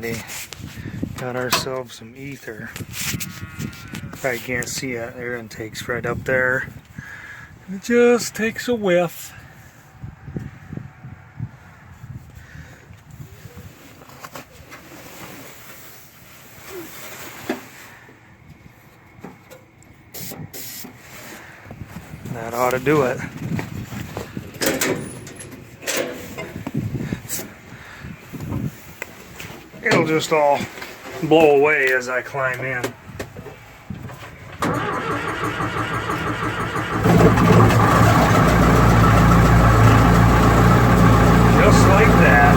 Alrighty, got ourselves some ether. Probably can't see it, air intake's right up there. It just takes a whiff. That ought to do it. It'll just all blow away as I climb in. Just like that.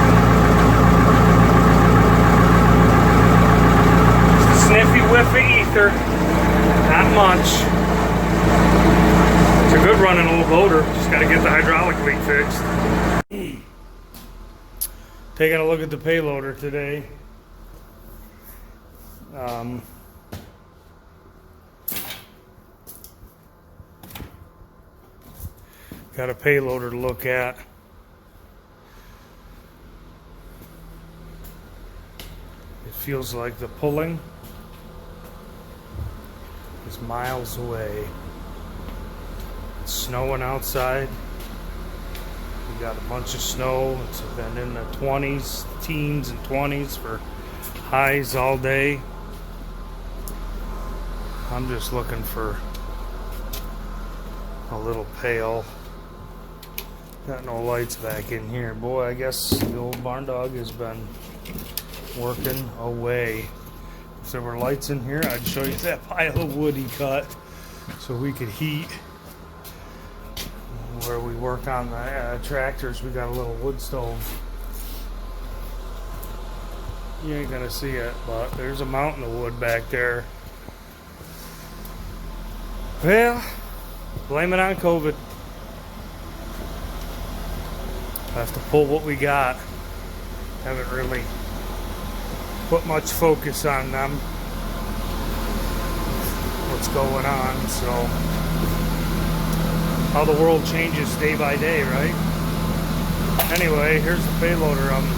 Just a sniffy whiff of ether. Not much. It's a good running old motor. Just got to get the hydraulic leak fixed. Taking a look at the payloader today. Got a payloader to look at. It feels like the pulling is miles away. It's snowing outside. We got a bunch of snow. It's been in the 20s, teens and 20s for highs all day. I'm just looking for a little pail. Got no lights back in here. Boy, I guess the old barn dog has been working away. If there were lights in here, I'd show you that pile of wood he cut so we could heat. Where we work on the tractors, we got a little wood stove. You ain't gonna see it, but there's a mountain of wood back there. Well, blame it on COVID. Have to pull what we got. Haven't really put much focus on them. What's going on, so how the world changes day by day, right? Anyway, here's the payloader I'm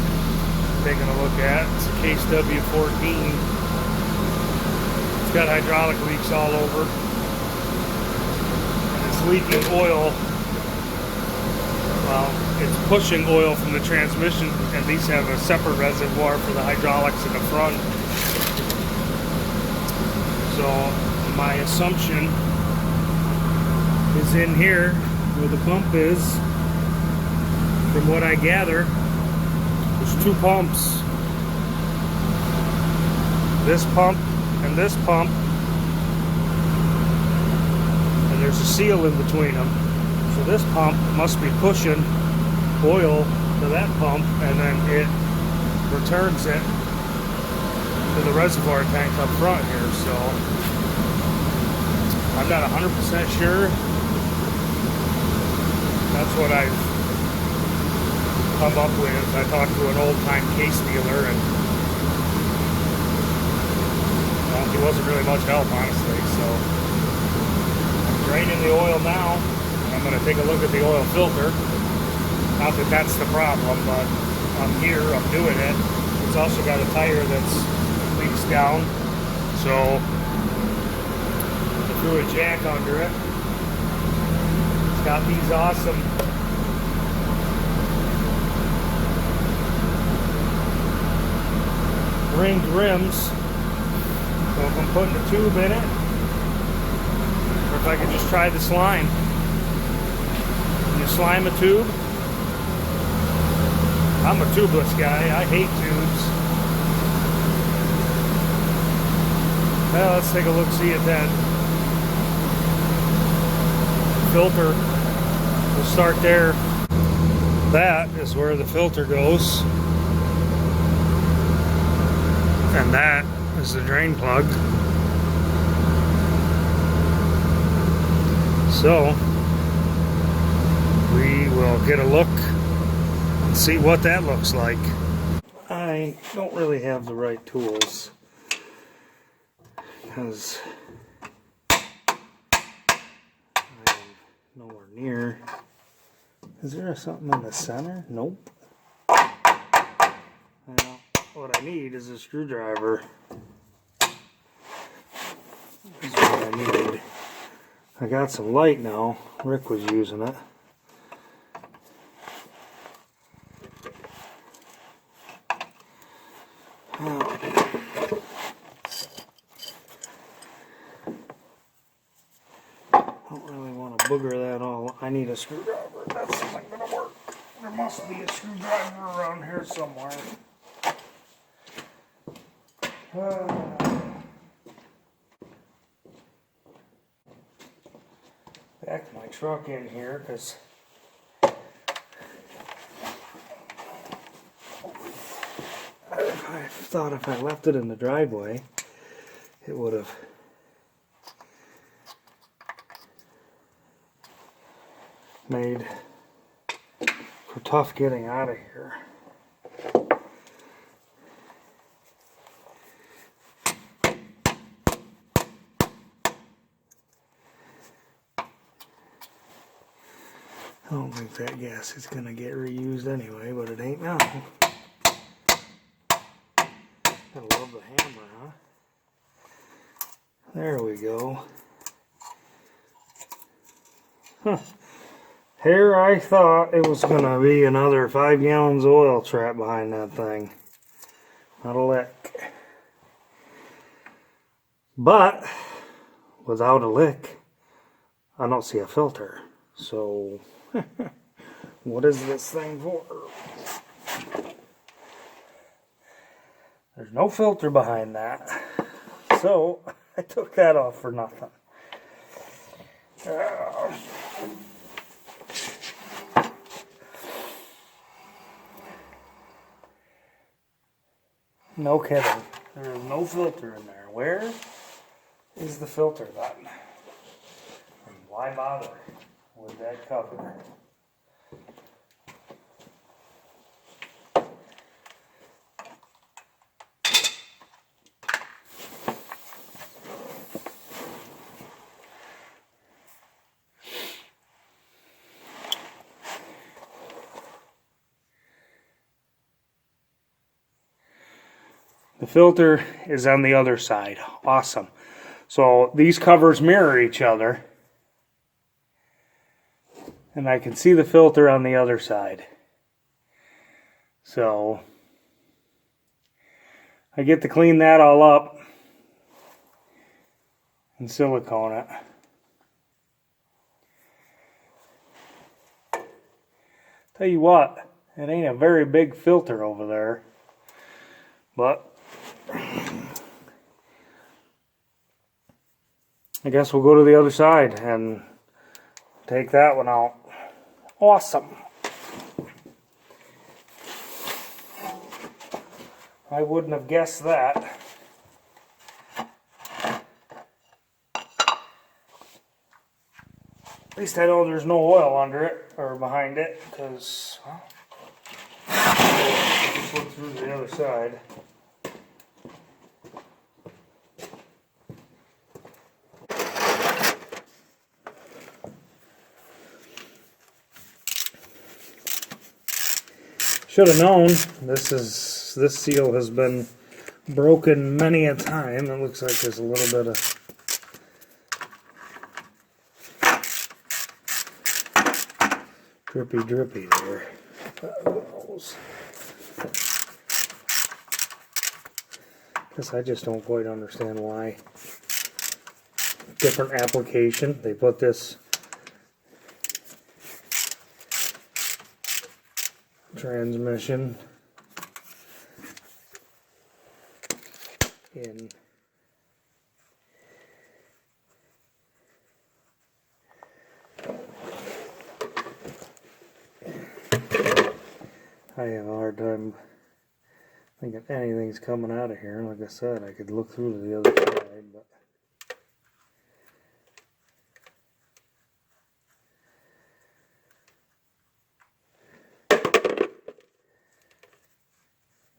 taking a look at. It's a case w14. It's got hydraulic leaks all over. And it's leaking oil. Well, it's pushing oil from the transmission, and these have a separate reservoir for the hydraulics in the front. So my assumption is in here where the pump is. From what I gather, there's two pumps. This pump and this pump. And there's a seal in between them. So this pump must be pushing oil to that pump, and then it returns it to the reservoir tank up front here. So I'm not 100% sure. That's what I've come up with. I talked to an old-time case dealer, and well, he wasn't really much help, honestly. So I'm draining the oil now. I'm going to take a look at the oil filter. Not that that's the problem, but I'm here, I'm doing it. It's also got a tire that's leaks down, so I threw a jack under it. It's got these awesome ringed rims. So if I'm putting a tube in it, or if I could just try the slime. You slime a tube. I'm a tubeless guy. I hate tubes. Well, let's take a look-see at that filter. We'll start there. That is where the filter goes. And that is the drain plug. So we will get a look and see what that looks like. I don't really have the right tools because I am nowhere near. Is there something in the center? Nope. Well, whatever. I need is a screwdriver. That's what I need. I got some light now. Rick was using it. Don't really want to booger that all. I need a screwdriver. That's not going to work. There must be a screwdriver around here somewhere. Back my truck in here because I thought if I left it in the driveway, it would have made for tough getting out of here. I don't think that gas is going to get reused anyway, but it ain't now. I love the hammer, huh? There we go. Huh. Here I thought it was going to be another 5 gallons of oil trapped behind that thing. Not a lick. But without a lick, I don't see a filter. So, what is this thing for? There's no filter behind that. So, I took that off for nothing. No kidding. There is no filter in there. Where is the filter button? And why bother with that cover? The filter is on the other side. Awesome. So these covers mirror each other. And I can see the filter on the other side. So I get to clean that all up and silicone it. Tell you what, it ain't a very big filter over there. But I guess we'll go to the other side and take that one out. Awesome. I wouldn't have guessed that. At least I know there's no oil under it or behind it, because well, just look through the other side. Should have known. This seal has been broken many a time. It looks like there's a little bit of drippy there. Guess I just don't quite understand why. Different application. They put this transmission in I have a hard time thinking anything's coming out of here. Like I said, I could look through to the other side, but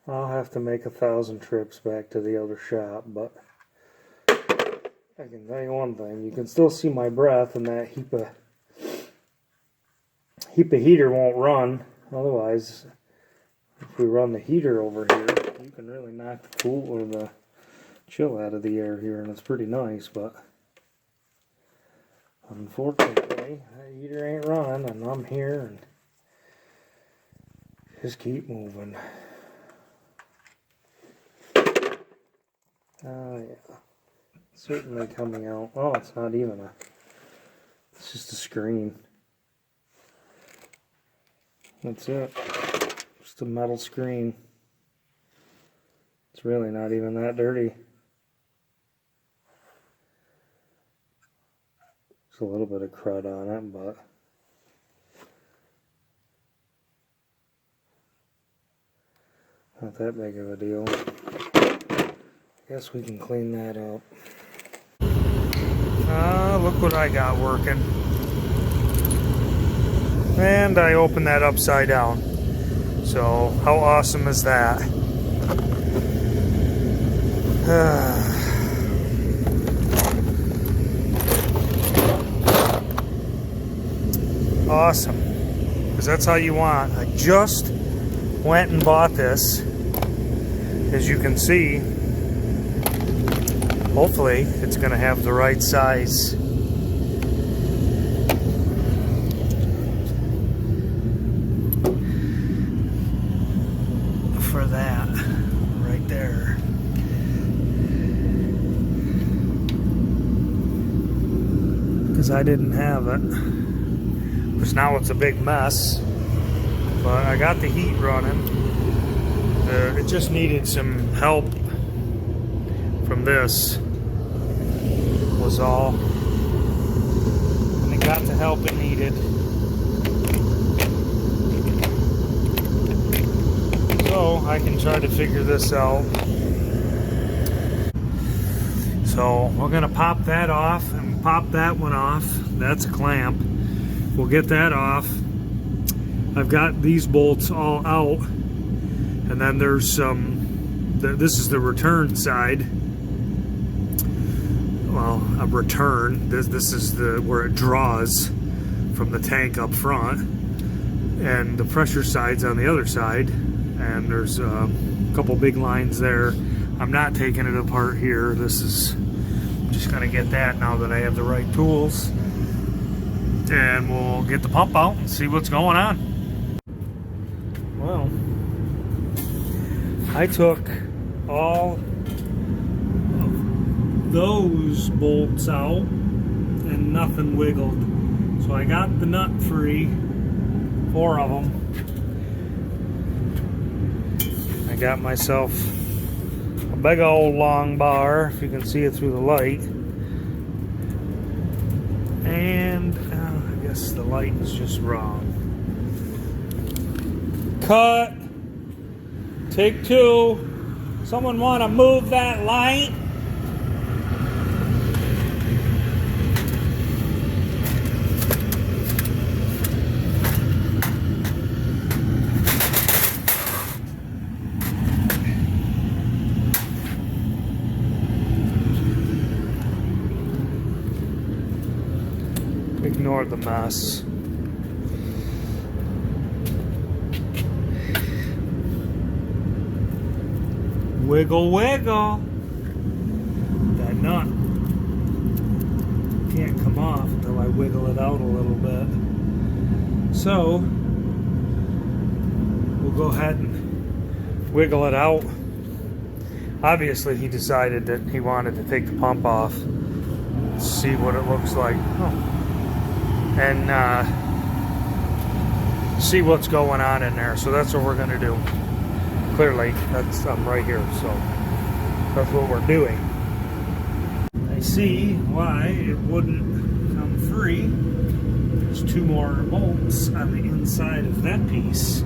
I'll have to make 1,000 trips back to the other shop, but I can tell you one thing, you can still see my breath, and that heap of heater won't run. Otherwise, if we run the heater over here, You can really knock the cool or the chill out of the air here, and it's pretty nice, but unfortunately that heater ain't running, and I'm here and just keep moving. Oh yeah, certainly coming out. Oh, it's not even it's just a screen. That's it, just a metal screen. It's really not even that dirty. There's a little bit of crud on it, but not that big of a deal. Guess we can clean that up. Look what I got working. And I opened that upside down. So how awesome is that? Awesome. Because that's how you want. I just went and bought this. As you can see, hopefully it's going to have the right size. For that, right there. Because I didn't have it. Because now it's a big mess. But I got the heat running. It just needed some help from this. Was all. And it got the help it needed. So I can try to figure this out. So we're going to pop that off and pop that one off. That's a clamp. We'll get that off. I've got these bolts all out. And then there's some, this is the return side. Well, a return. This is where it draws from the tank up front. And the pressure side's on the other side. And there's a couple big lines there. I'm not taking it apart here. I'm just gonna get that now that I have the right tools. And we'll get the pump out and see what's going on. Well, I took all of those bolts out and nothing wiggled. So I got the nut free, 4 of them. I got myself a big old long bar, if you can see it through the light. And I guess the light is just wrong. Cut. Take 2. Someone want to move that light? Ignore the mess. Wiggle, wiggle. That nut can't come off until I wiggle it out a little bit. So we'll go ahead and wiggle it out. Obviously, he decided that he wanted to take the pump off, see what it looks like, and see what's going on in there. So that's what we're going to do. Clearly, I'm right here, so that's what we're doing. I see why it wouldn't come free. There's 2 more bolts on the inside of that piece.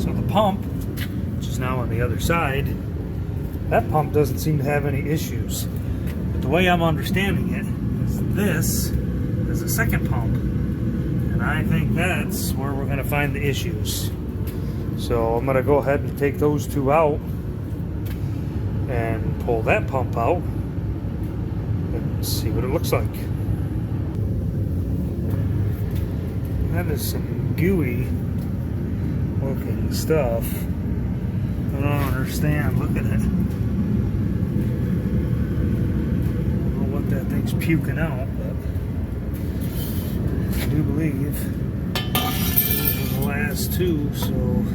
So the pump, which is now on the other side, that pump doesn't seem to have any issues. But the way I'm understanding it is this is a second pump. And I think that's where we're going to find the issues. So I'm going to go ahead and take those 2 out and pull that pump out and see what it looks like. That is some gooey looking stuff. I don't understand. Look at it. I don't know what that thing's puking out, but I do believe those are the last two, so.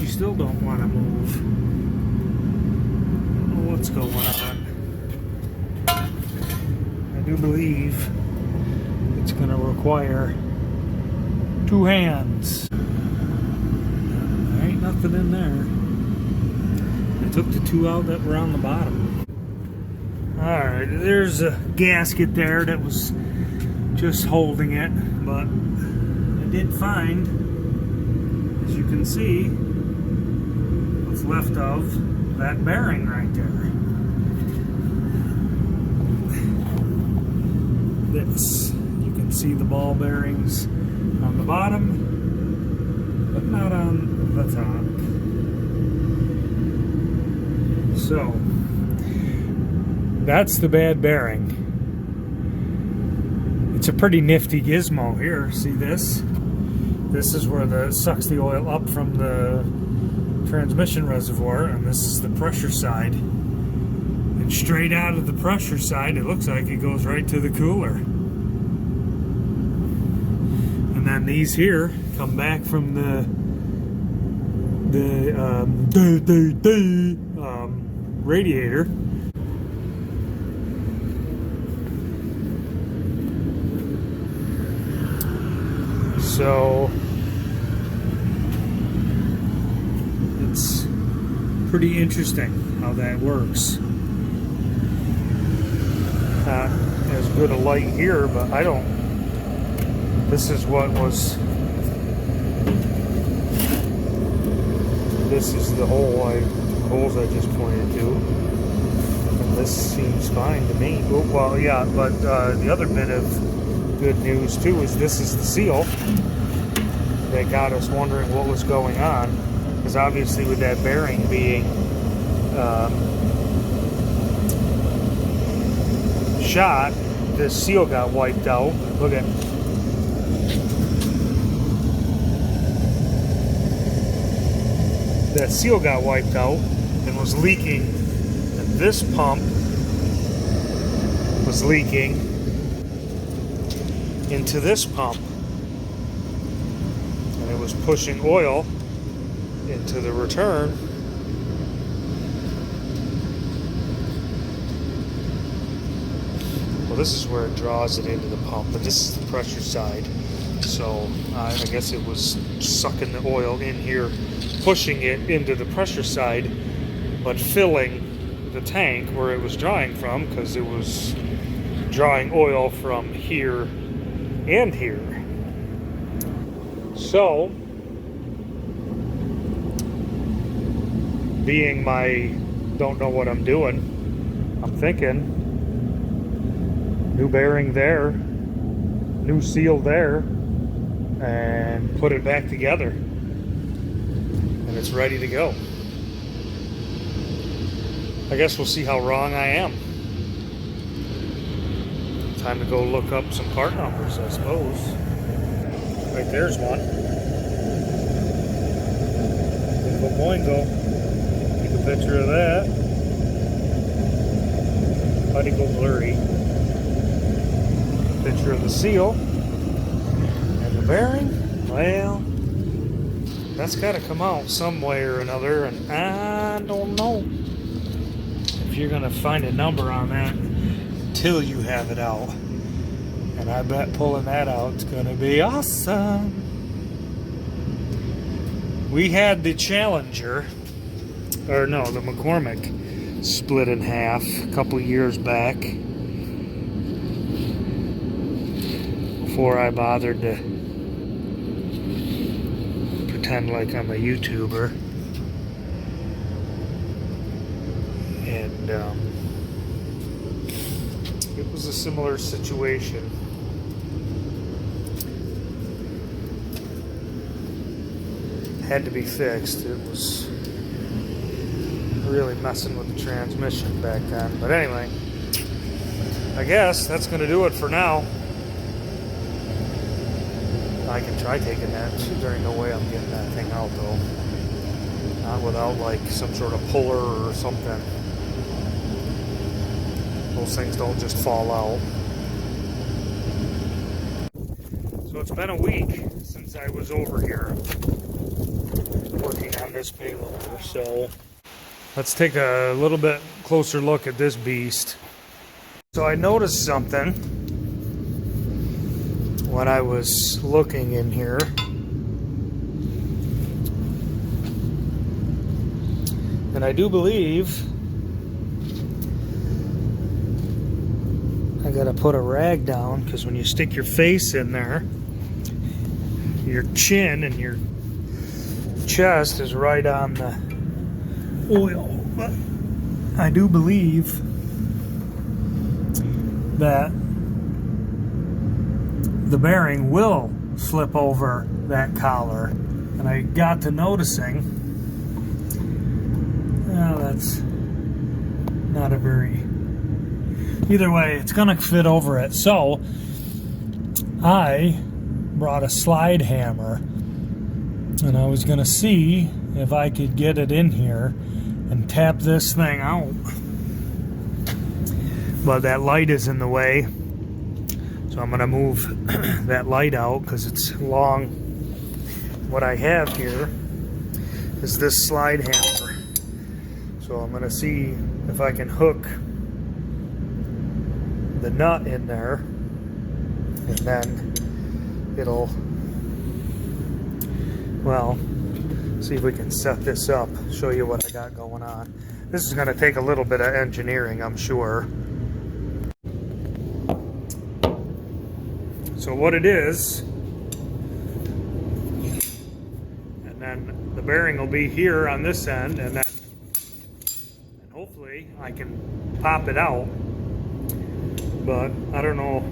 Still don't want to move. I don't know what's going on. I do believe it's going to require two hands. There ain't nothing in there. I took the two out that were on the bottom. Alright, there's a gasket there that was just holding it, but I did find, as you can see, left of that bearing right there. This, you can see the ball bearings on the bottom, but not on the top. So, that's the bad bearing. It's a pretty nifty gizmo here. See this? This is where it sucks the oil up from the transmission reservoir, and this is the pressure side, and straight out of the pressure side it looks like it goes right to the cooler, and then these here come back from the radiator. So it's pretty interesting how that works. Not as good a light here, but I don't. This is what was. This is the holes I just pointed to. And this seems fine to me. Oh, well, yeah, but the other bit of good news too is this is the seal that got us wondering what was going on. Because obviously with that bearing being shot, this seal got wiped out. Look at that seal got wiped out and was leaking, and this pump was leaking into this pump, and it was pushing oil into the return. Well, this is where it draws it into the pump, but this is the pressure side. So I guess it was sucking the oil in here, pushing it into the pressure side, but filling the tank where it was drawing from, because it was drawing oil from here and here. So being my don't know what I'm doing, I'm thinking new bearing there, new seal there, and put it back together, and it's ready to go. I guess we'll see how wrong I am. Time to go look up some part numbers, I suppose. Right there's one. Boingo boingo. Take a picture of that. Mighty go blurry. Picture of the seal. And the bearing. Well, that's got to come out some way or another, and I don't know if you're going to find a number on that until you have it out. And I bet pulling that out is going to be awesome. We had the Challenger, or no, the McCormick split in half a couple years back, before I bothered to pretend like I'm a YouTuber. And it was a similar situation. Had to be fixed. It was really messing with the transmission back then. But anyway, I guess that's going to do it for now. I can try taking that. There's no way I'm getting that thing out though. Not without like some sort of puller or something. Those things don't just fall out. So it's been a week since I was over here working on this payloader. So let's take a little bit closer look at this beast. So I noticed something when I was looking in here. And I do believe I gotta put a rag down, because when you stick your face in there, your chin and your chest is right on the oil. But I do believe that the bearing will slip over that collar. And I got to noticing, well, that's not a very... Either way, it's going to fit over it. So I brought a slide hammer, and I was going to see if I could get it in here and tap this thing out. But that light is in the way, so I'm going to move that light out because it's long. What I have here is this slide hammer. So I'm going to see if I can hook the nut in there, and then it'll, well, see if we can set this up, show you what I got going on. This is going to take a little bit of engineering, I'm sure. So what it is, and then the bearing will be here on this end, and then hopefully I can pop it out. But I don't know.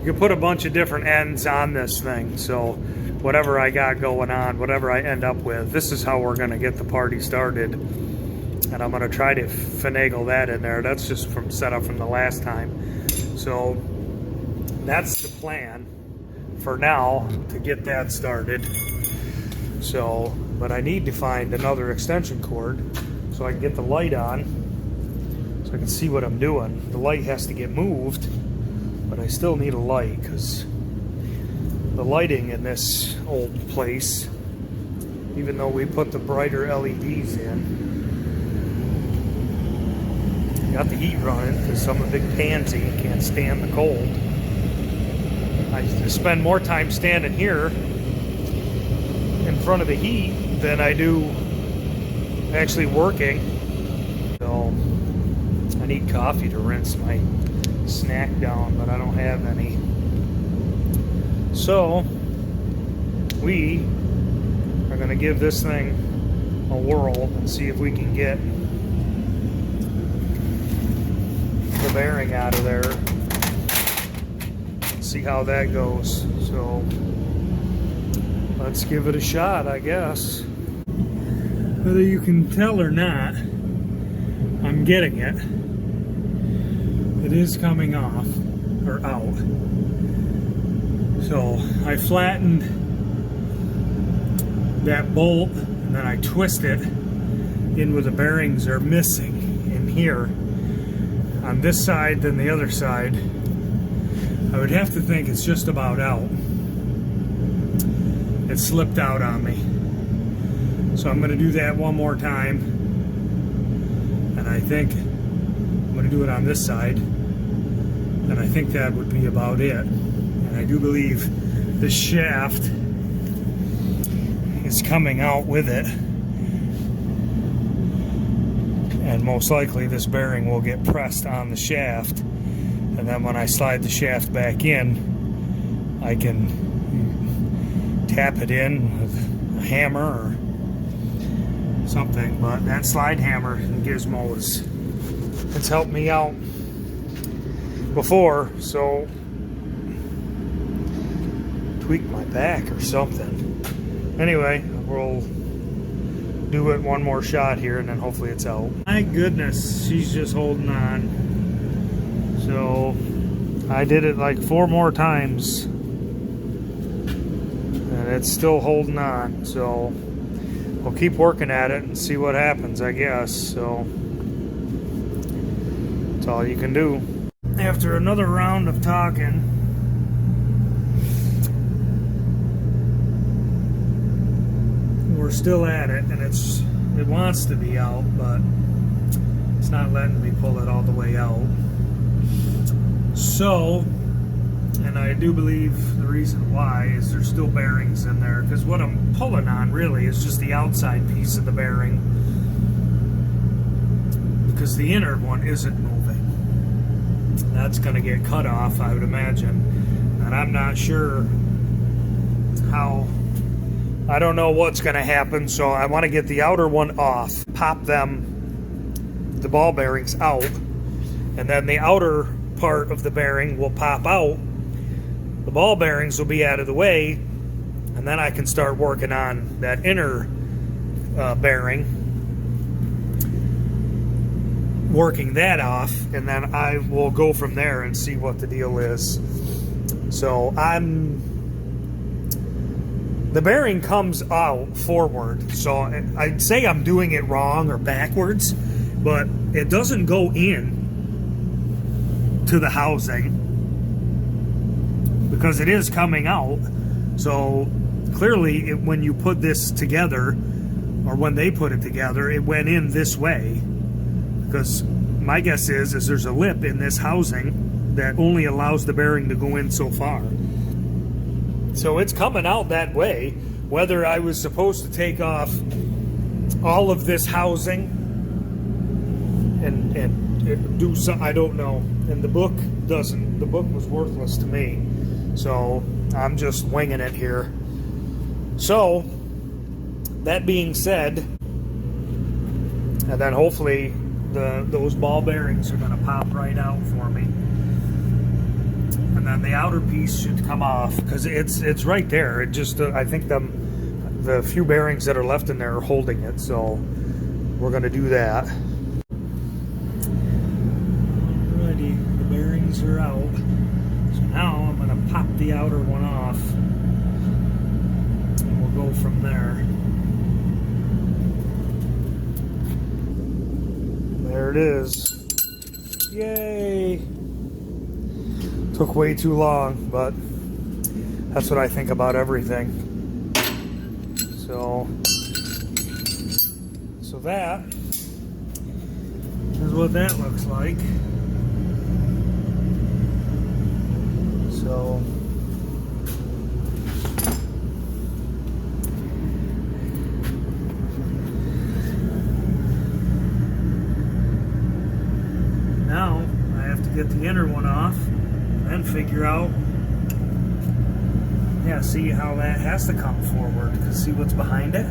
You can put a bunch of different ends on this thing. So whatever I got going on, whatever I end up with, this is how we're going to get the party started. And I'm going to try to finagle that in there. That's just from setup from the last time. So that's the plan for now to get that started. So, but I need to find another extension cord so I can get the light on. I can see what I'm doing. The light has to get moved, but I still need a light because the lighting in this old place, even though we put the brighter LEDs in, got the heat running because I'm a big pansy and can't stand the cold. I spend more time standing here in front of the heat than I do actually working. So I need coffee to rinse my snack down, but I don't have any. So we are going to give this thing a whirl and see if we can get the bearing out of there. See how that goes. So let's give it a shot, I guess. Whether you can tell or not, I'm getting it. It is coming off, or out. So I flattened that bolt, and then I twist it in where the bearings are missing in here. On this side, then the other side. I would have to think it's just about out. It slipped out on me. So I'm going to do that one more time. And I think I'm going to do it on this side. And I think that would be about it. And I do believe the shaft is coming out with it. And most likely this bearing will get pressed on the shaft. And then when I slide the shaft back in, I can tap it in with a hammer or something. But that slide hammer and gizmo it's helped me out before, so tweak my back or something. Anyway, we'll do it one more shot here and then hopefully it's out. My goodness, she's just holding on. So I did it like 4 more times and it's still holding on. So we'll keep working at it and see what happens, I guess. So that's all you can do. After another round of talking, we're still at it, and it wants to be out, but it's not letting me pull it all the way out. So, and I do believe the reason why is there's still bearings in there, because what I'm pulling on really is just the outside piece of the bearing, because the inner one isn't moving. That's going to get cut off, I would imagine, and I'm not sure how. I don't know what's going to happen, so I want to get the outer one off, pop the ball bearings out, and then the outer part of the bearing will pop out. The ball bearings will be out of the way, and then I can start working on that inner bearing, working that off, and then I will go from there and see what the deal is. So the bearing comes out forward, so I'd say I'm doing it wrong or backwards, but it doesn't go in to the housing because it is coming out. So clearly when you put this together, or when they put it together, it went in this way, because my guess is there's a lip in this housing that only allows the bearing to go in so far. So it's coming out that way. Whether I was supposed to take off all of this housing and do some, I don't know. And the book doesn't. The book was worthless to me. So I'm just winging it here. So that being said, and then hopefully those ball bearings are going to pop right out for me. And then the outer piece should come off, because it's right there. It just I think the few bearings that are left in there are holding it. So we're going to do that. Alrighty, the bearings are out. So now I'm going to pop the outer one off, and we'll go from there. There it is. Yay! Took way too long, but that's what I think about everything. So that is what that looks like. So now I have to get the inner one off and figure out, see how that has to come forward, because see what's behind it.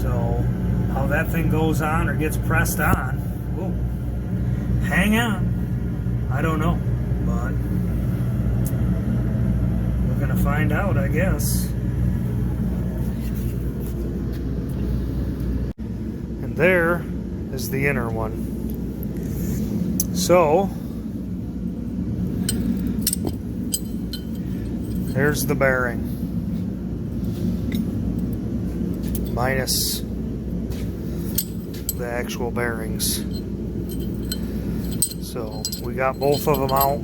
So how that thing goes on or gets pressed on, whoa, hang on, I don't know, but we're gonna find out, I guess. And there is the inner one. So there's the bearing, minus the actual bearings. So we got both of them out.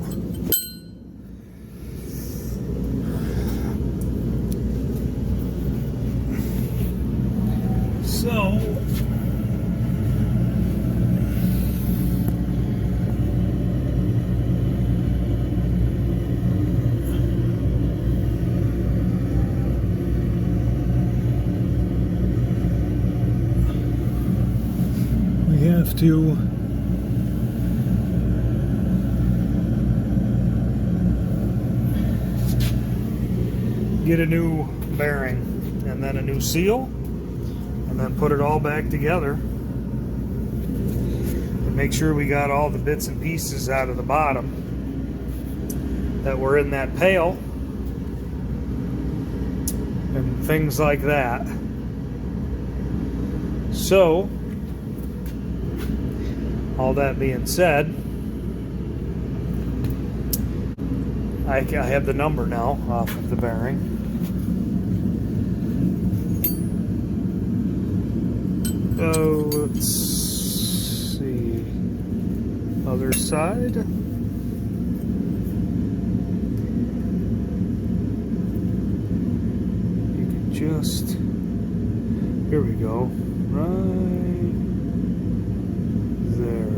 So have to get a new bearing and then a new seal, and then put it all back together and make sure we got all the bits and pieces out of the bottom that were in that pail and things like that. So all that being said, I have the number now off of the bearing. Oh, let's see. Other side. You can just, here we go, right there.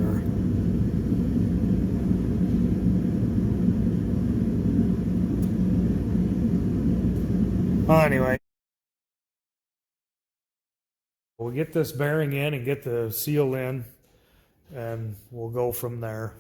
Well, anyway, we'll get this bearing in and get the seal in, and we'll go from there.